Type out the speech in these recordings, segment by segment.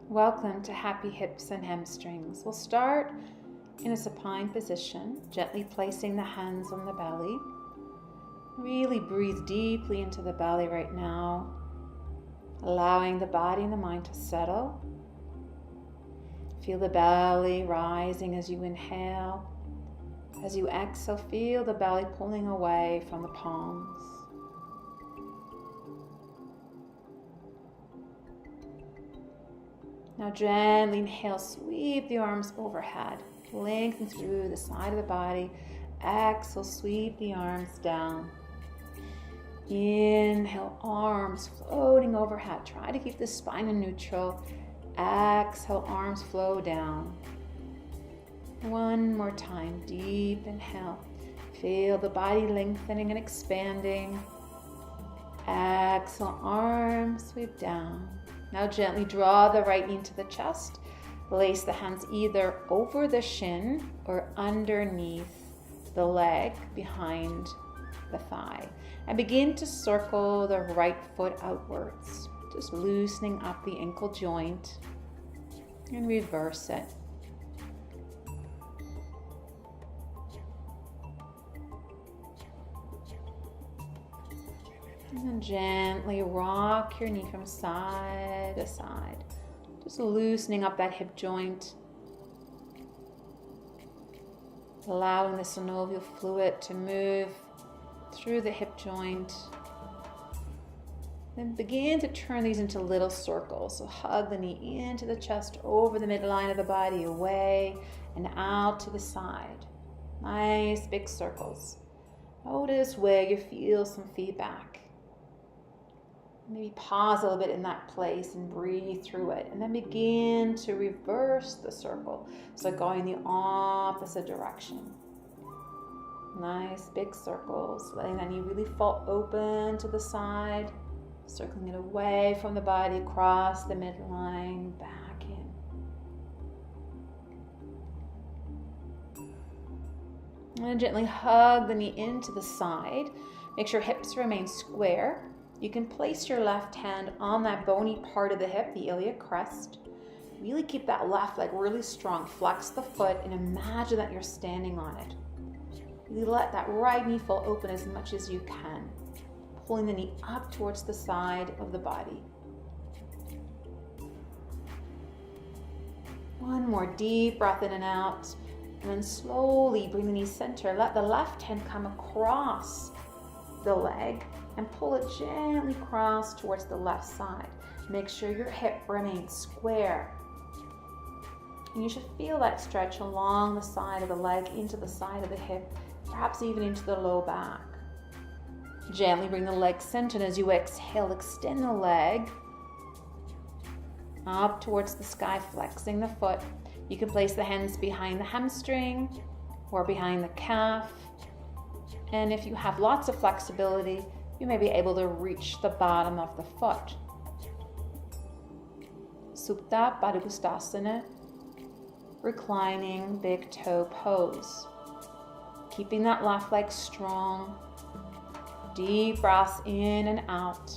Welcome to Happy Hips and Hamstrings. We'll start in a supine position, gently placing the hands on the belly. Really breathe deeply into the belly right now, allowing the body and the mind to settle. Feel the belly rising as you inhale. As you exhale, feel the belly pulling away from the palms. Now gently inhale, sweep the arms overhead, lengthen through the side of the body. Exhale, sweep the arms down. Inhale, arms floating overhead. Try to keep the spine in neutral. Exhale, arms flow down. One more time, deep inhale. Feel the body lengthening and expanding. Exhale, arms sweep down. Now gently draw the right knee into the chest. Place the hands either over the shin or underneath the leg behind the thigh. And begin to circle the right foot outwards. Just loosening up the ankle joint. And reverse it. And then gently rock your knee from side to side. Just loosening up that hip joint. Allowing the synovial fluid to move through the hip joint. Then begin to turn these into little circles. So hug the knee into the chest, over the midline of the body, away and out to the side. Nice big circles. Notice where you feel some feedback. Maybe pause a little bit in that place and breathe through it. And then begin to reverse the circle. So going the opposite direction. Nice big circles. Letting that knee really fall open to the side. Circling it away from the body, across the midline, back in. And gently hug the knee into the side. Make sure hips remain square. You can place your left hand on that bony part of the hip, the iliac crest. Really keep that left leg really strong. Flex the foot and imagine that you're standing on it. Really let that right knee fall open as much as you can. Pulling the knee up towards the side of the body. One more deep breath in and out. And then slowly bring the knee center. Let the left hand come across the leg and pull it gently across towards the left side. Make sure your hip remains square. And you should feel that stretch along the side of the leg, into the side of the hip, perhaps even into the low back. Gently bring the leg centered. As you exhale, extend the leg up towards the sky, flexing the foot. You can place the hands behind the hamstring or behind the calf. And if you have lots of flexibility, you may be able to reach the bottom of the foot. Supta Padangusthasana, reclining big toe pose. Keeping that left leg strong. Deep breaths in and out.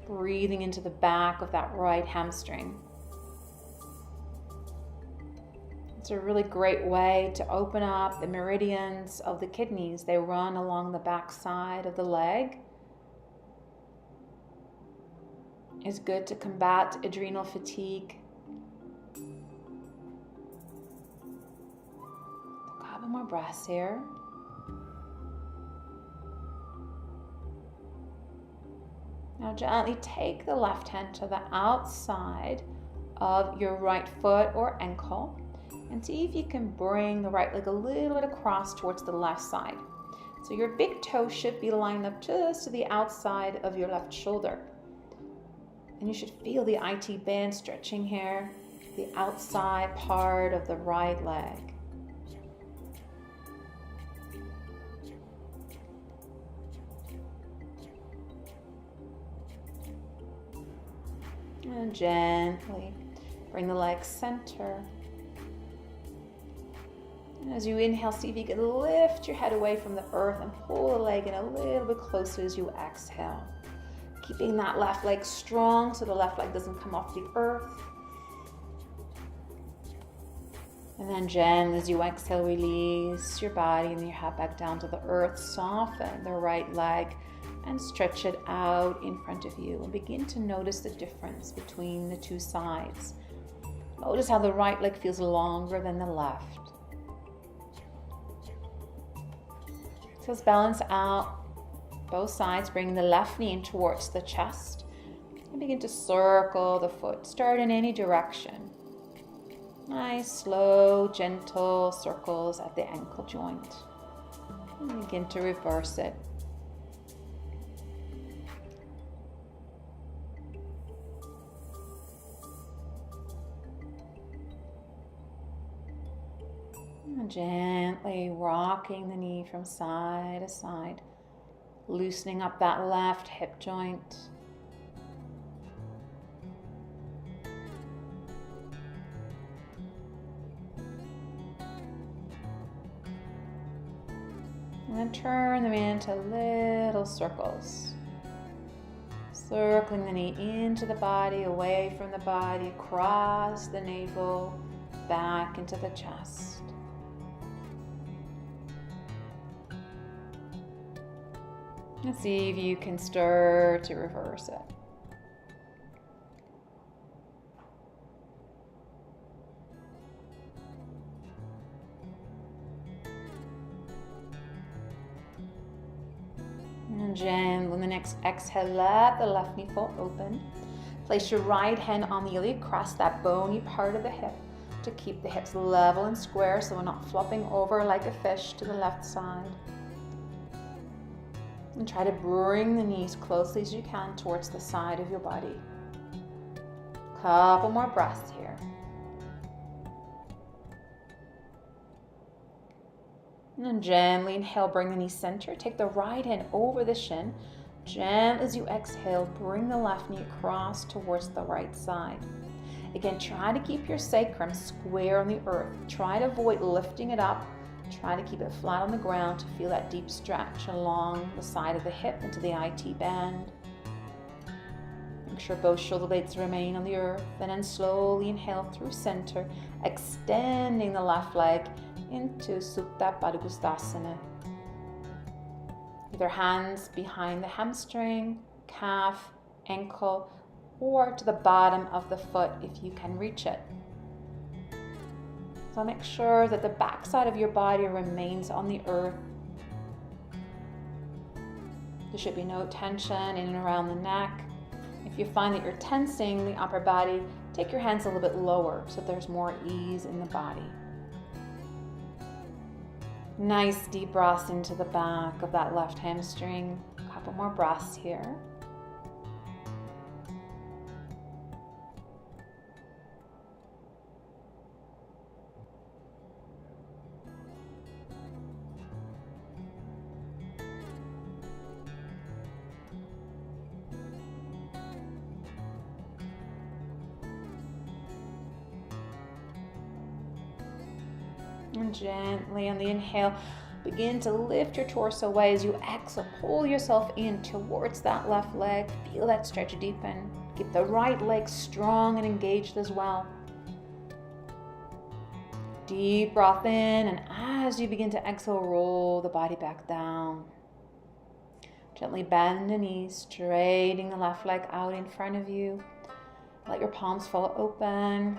Breathing into the back of that right hamstring. It's a really great way to open up the meridians of the kidneys. They run along the back side of the leg. It's good to combat adrenal fatigue. A couple more breaths here. Now gently take the left hand to the outside of your right foot or ankle. And see if you can bring the right leg a little bit across towards the left side. So your big toe should be lined up just to the outside of your left shoulder. And you should feel the IT band stretching here, the outside part of the right leg. And gently bring the leg center. And as you inhale, see if you can lift your head away from the earth and pull the leg in a little bit closer as you exhale. keeping that left leg strong so the left leg doesn't come off the earth. And then gently as you exhale, release your body and your head back down to the earth. Soften the right leg and stretch it out in front of you. And begin to notice the difference between the two sides. Notice how the right leg feels longer than the left. So let's balance out both sides. Bring the left knee in towards the chest. And begin to circle the foot. Start in any direction. Nice, slow, gentle circles at the ankle joint. And begin to reverse it. And gently rocking the knee from side to side, loosening up that left hip joint. And then turn them into little circles. Circling the knee into the body, away from the body, across the navel, back into the chest. And see if you can start to reverse it. And gently, on the next exhale, let the left knee fall open. Place your right hand on the iliac crest, that bony part of the hip, to keep the hips level and square so we're not flopping over like a fish to the left side. And try to bring the knees closely as you can towards the side of your body. Couple more breaths here. And then gently inhale, bring the knee center. Take the right hand over the shin. Gently as you exhale, bring the left knee across towards the right side. Again, try to keep your sacrum square on the earth. Try to avoid lifting it up. Try to keep it flat on the ground to feel that deep stretch along the side of the hip into the IT band. Make sure both shoulder blades remain on the earth, and then slowly inhale through center, extending the left leg into Supta Baddha Konasana. Either hands behind the hamstring, calf, ankle, or to the bottom of the foot if you can reach it. So make sure that the back side of your body remains on the earth. There should be no tension in and around the neck. If you find that you're tensing the upper body, take your hands a little bit lower so there's more ease in the body. Nice deep breaths into the back of that left hamstring. A couple more breaths here. And gently on the inhale, begin to lift your torso away. As you exhale, pull yourself in towards that left leg. Feel that stretch deepen. Keep the right leg strong and engaged as well. Deep breath in, and as you begin to exhale, roll the body back down. Gently bend the knees, straightening the left leg out in front of you. Let your palms fall open.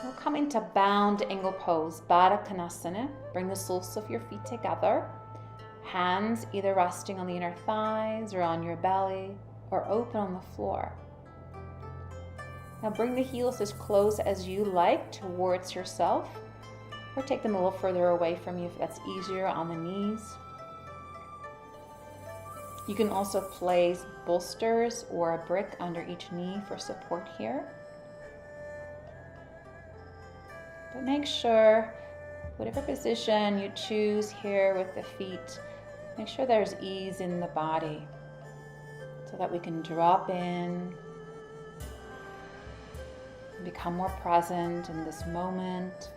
We'll come into bound angle pose, Baddha Konasana. Bring the soles of your feet together. Hands either resting on the inner thighs or on your belly, or open on the floor. Now bring the heels as close as you like towards yourself, or take them a little further away from you if that's easier on the knees. You can also place bolsters or a brick under each knee for support here. But make sure, whatever position you choose here with the feet, make sure there's ease in the body so that we can drop in and become more present in this moment.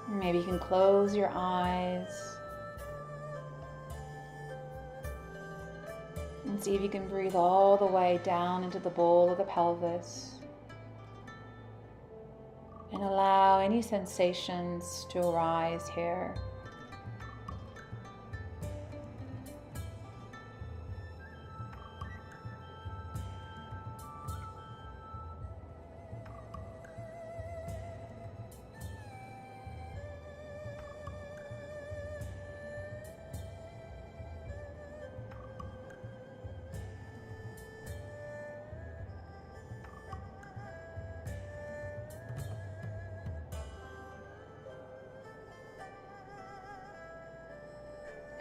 Maybe you can close your eyes and see if you can breathe all the way down into the bowl of the pelvis and allow any sensations to arise here.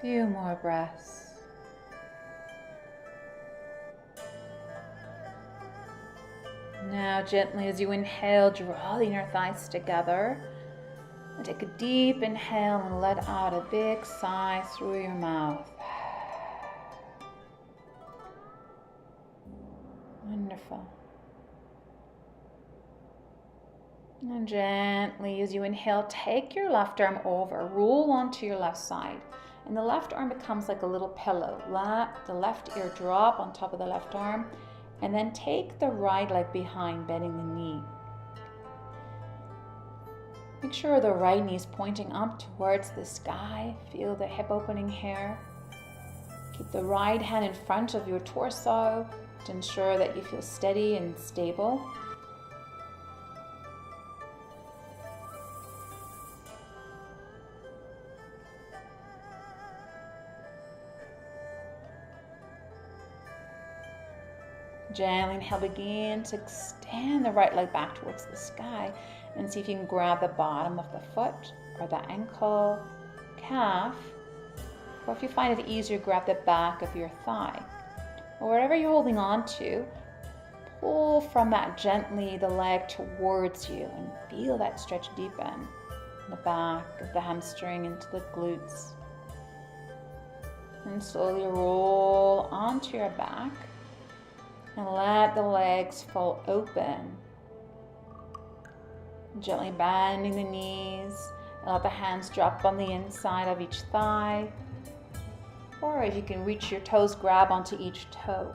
Few more breaths. Now gently as you inhale, draw the inner thighs together. And take a deep inhale and let out a big sigh through your mouth. Wonderful. And gently as you inhale, take your left arm over, roll onto your left side. And the left arm becomes like a little pillow. Let the left ear drop on top of the left arm. And then take the right leg behind, bending the knee. Make sure the right knee is pointing up towards the sky. Feel the hip opening here. Keep the right hand in front of your torso to ensure that you feel steady and stable. Gently inhale, begin to extend the right leg back towards the sky and see if you can grab the bottom of the foot or the ankle, calf, or if you find it easier, grab the back of your thigh. Or whatever you're holding on to, pull from that gently the leg towards you and feel that stretch deepen in the back of the hamstring into the glutes. And slowly roll onto your back. And let the legs fall open. Gently bending the knees. And let the hands drop on the inside of each thigh. Or if you can reach your toes, grab onto each toe.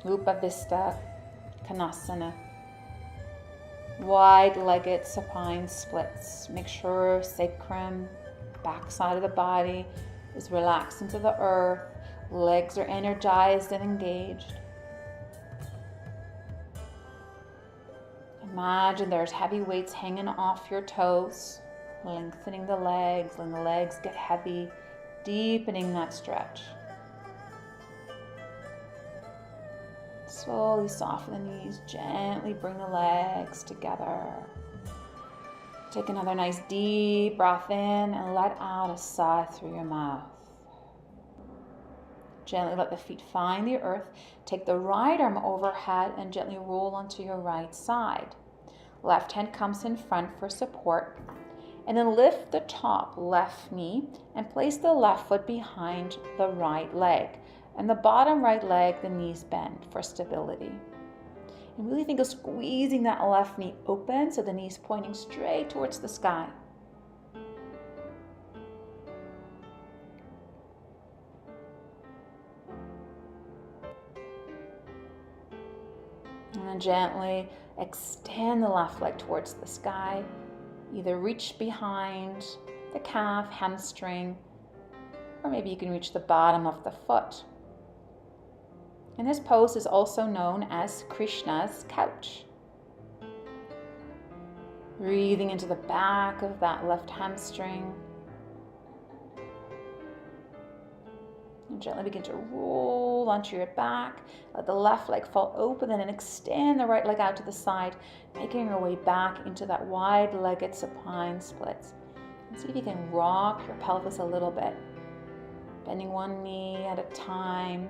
Upavista Konasana. Wide-legged supine splits. Make sure sacrum, back side of the body is relaxed into the earth. Legs are energized and engaged. Imagine there's heavy weights hanging off your toes, lengthening the legs, letting the legs get heavy, deepening that stretch. Slowly soften the knees, gently bring the legs together. Take another nice deep breath in and let out a sigh through your mouth. Gently let the feet find the earth. Take the right arm overhead and gently roll onto your right side. Left hand comes in front for support. And then lift the top left knee and place the left foot behind the right leg. And the bottom right leg, the knees bend for stability. And really think of squeezing that left knee open so the knee's pointing straight towards the sky. And then gently extend the left leg towards the sky. Either reach behind the calf, hamstring, or maybe you can reach the bottom of the foot. And this pose is also known as Krishna's couch. Breathing into the back of that left hamstring. And gently begin to roll onto your back. Let the left leg fall open and then extend the right leg out to the side, making your way back into that wide-legged supine splits. And see if you can rock your pelvis a little bit. Bending one knee at a time.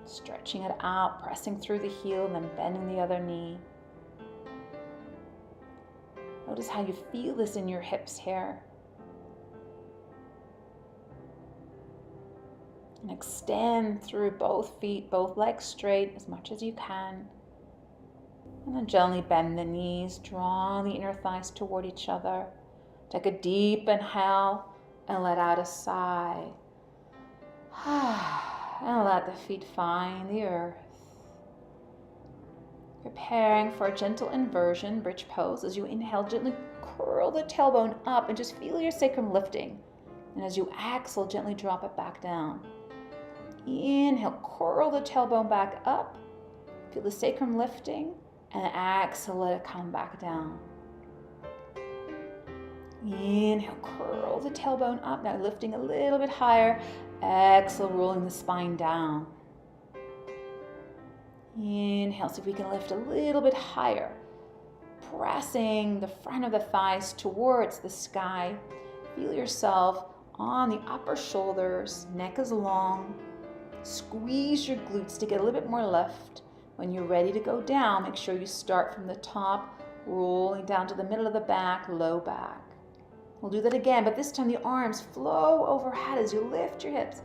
Stretching it out, pressing through the heel, and then bending the other knee. Notice how you feel this in your hips here. And extend through both feet, both legs straight as much as you can. And then gently bend the knees, draw the inner thighs toward each other. Take a deep inhale and let out a sigh. And let the feet find the earth. Preparing for a gentle inversion, bridge pose. As you inhale, gently curl the tailbone up and just feel your sacrum lifting. And as you exhale, gently drop it back down. Inhale, curl the tailbone back up. Feel the sacrum lifting. And exhale, let it come back down. Inhale, curl the tailbone up. Now lifting a little bit higher. Exhale, rolling the spine down. Inhale, see if we can lift a little bit higher. Pressing the front of the thighs towards the sky. Feel yourself on the upper shoulders. Neck is long. Squeeze your glutes to get a little bit more lift. When you're ready to go down, make sure you start from the top, rolling down to the middle of the back, low back. We'll do that again, but this time the arms flow overhead as you lift your hips.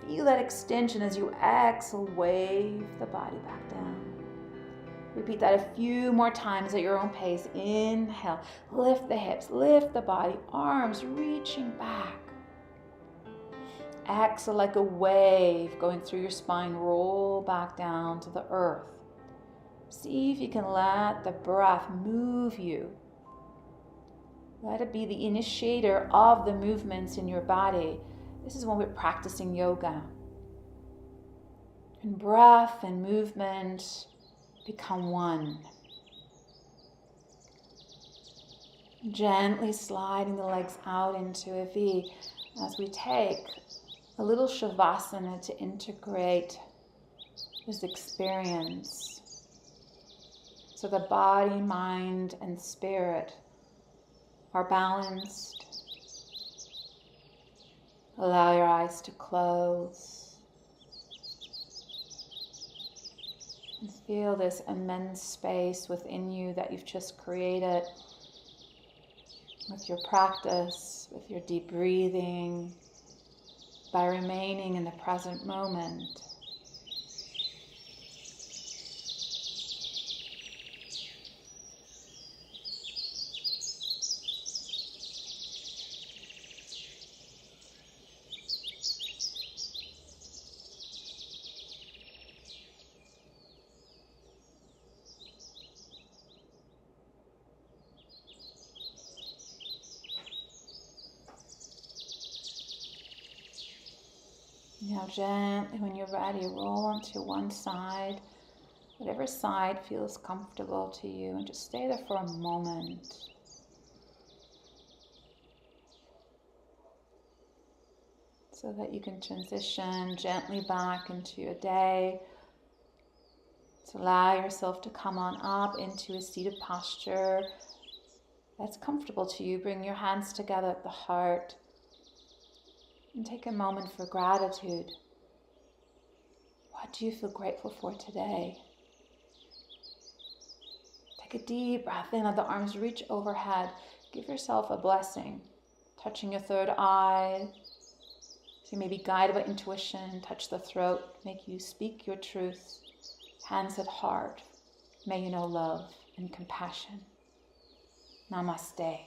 Feel that extension as you exhale, wave the body back down. Repeat that a few more times at your own pace. Inhale, lift the hips, lift the body, arms reaching back. Exhale like a wave going through your spine, roll back down to the earth. See if you can let the breath move you. Let it be the initiator of the movements in your body. This is when we're practicing yoga. And breath and movement become one. Gently sliding the legs out into a V as we take a little shavasana to integrate this experience. So the body, mind, and spirit are balanced. Allow your eyes to close. And feel this immense space within you that you've just created with your practice, with your deep breathing, by remaining in the present moment. Now gently, when you're ready, roll onto one side, whatever side feels comfortable to you, and just stay there for a moment. So that you can transition gently back into your day. So allow yourself to come on up into a seated posture that's comfortable to you. Bring your hands together at the heart. And take a moment for gratitude. What do you feel grateful for today? Take a deep breath in, let the arms reach overhead. Give yourself a blessing. Touching your third eye. So you may be guided by intuition. Touch the throat. Make you speak your truth. Hands at heart. May you know love and compassion. Namaste.